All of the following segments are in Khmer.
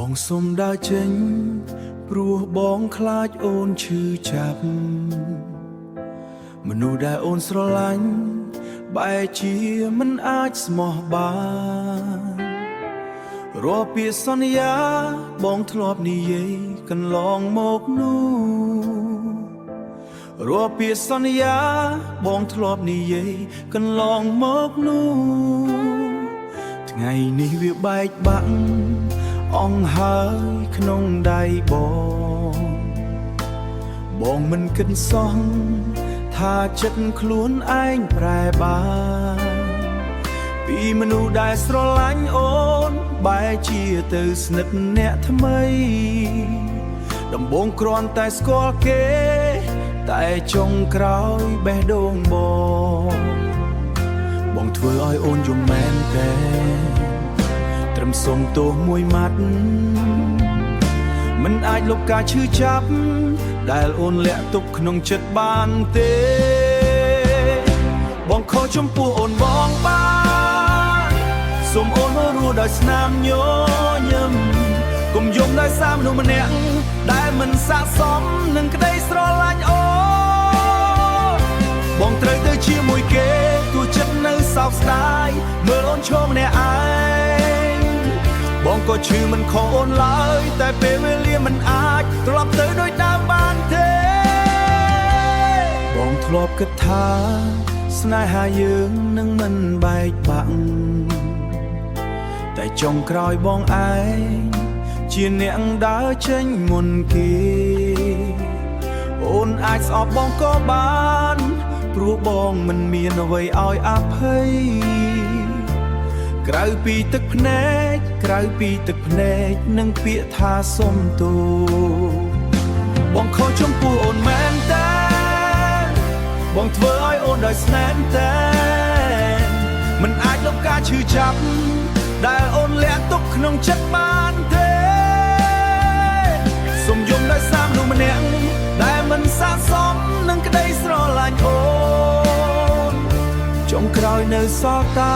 បងសុំដើរចេញព្រោះបងខ្លាចអូនឈឺចាប់មនុស្សដែលអូនស្រឡាញ់បែរជាមិនអាចស្មោះបានរាល់ពាក្យសន្យាបងធ្លាប់និយាយកន្លងមកនោះរាល់ពាក្យសន្យាបងធ្លាប់និយាយកន្លងមកនោះថ្ងៃនេះវាបែកបាក់អង្ហើយក្នុងដៃបងមិនគិតសោះថាចិត្តខ្លួនឯងប្រែបានពីមនុស្សដែលស្រឡាញ់អូនបែរជាទៅស្និទ្ធអ្នកថ្មីដំបូងគ្រាន់តែស្គាល់គេតែចុងក្រោយបេះដូងបងធ្វើឲ្យអូនយំមែនតែត្រឹមសុំទោសមួយម៉ាត់មិនអាចលុបការឈឺចាប់ដែលអូនលាក់ទុកក្នុងចិត្តបានទេបងខកចំពោះអូនបងបានសូមអូនរស់ដោយស្នាមញញឹមកុំយំដោយសារមនុស្សម្នាក់ដែលមិនស័ក្តិសមនឹងក្តីស្រឡាញ់អូនបងត្រូវទៅជាមួយគេទោះចិត្តនៅសោកស្ដាយមើលអូនឈរម្នាក់ឯងបងក៏ឈឺមិនខកអូនឡើយតែពេលវេលាមិនអាចត្រឡប់ទៅដូចដើមបានទេបងធ្លាប់គិតថាស្នេហាយើងនឹងមិនបែកបាក់តែចុងក្រោយបងឯងជាអ្នកដើរចេញមុនគេអូនអាចស្អប់បងក៏បានព្រោះបងមិនមានអ្វីឲ្យអភ័យក្រៅពីទឹកភ្នែកក្រៅពីទឹកភ្នែកនិងពាក្យថាសុំទោសបងខកចំពោះអូនមែនតែបងធ្វើឲ្យអូនដោយស្នេហ៍តែមិនអាចលុបការឈឺចាប់ដែលអូនលាក់ទុកក្នុងចិត្តបានទេសុំយំដោយសារមនុស្សម្នាក់ដែលមិនស័ក្តិសមនឹងក្តីស្រឡាញ់អូនចុងក្រោយនៅសល់តែ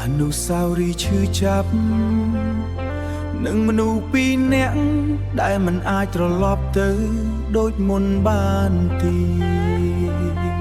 អនុស្សាវរីយ៍ឈឺចាប់នឹងមនុស្សពីរនាក់ដែលមិនអាចត្រឡប់ទៅដូចមុនបានទៀត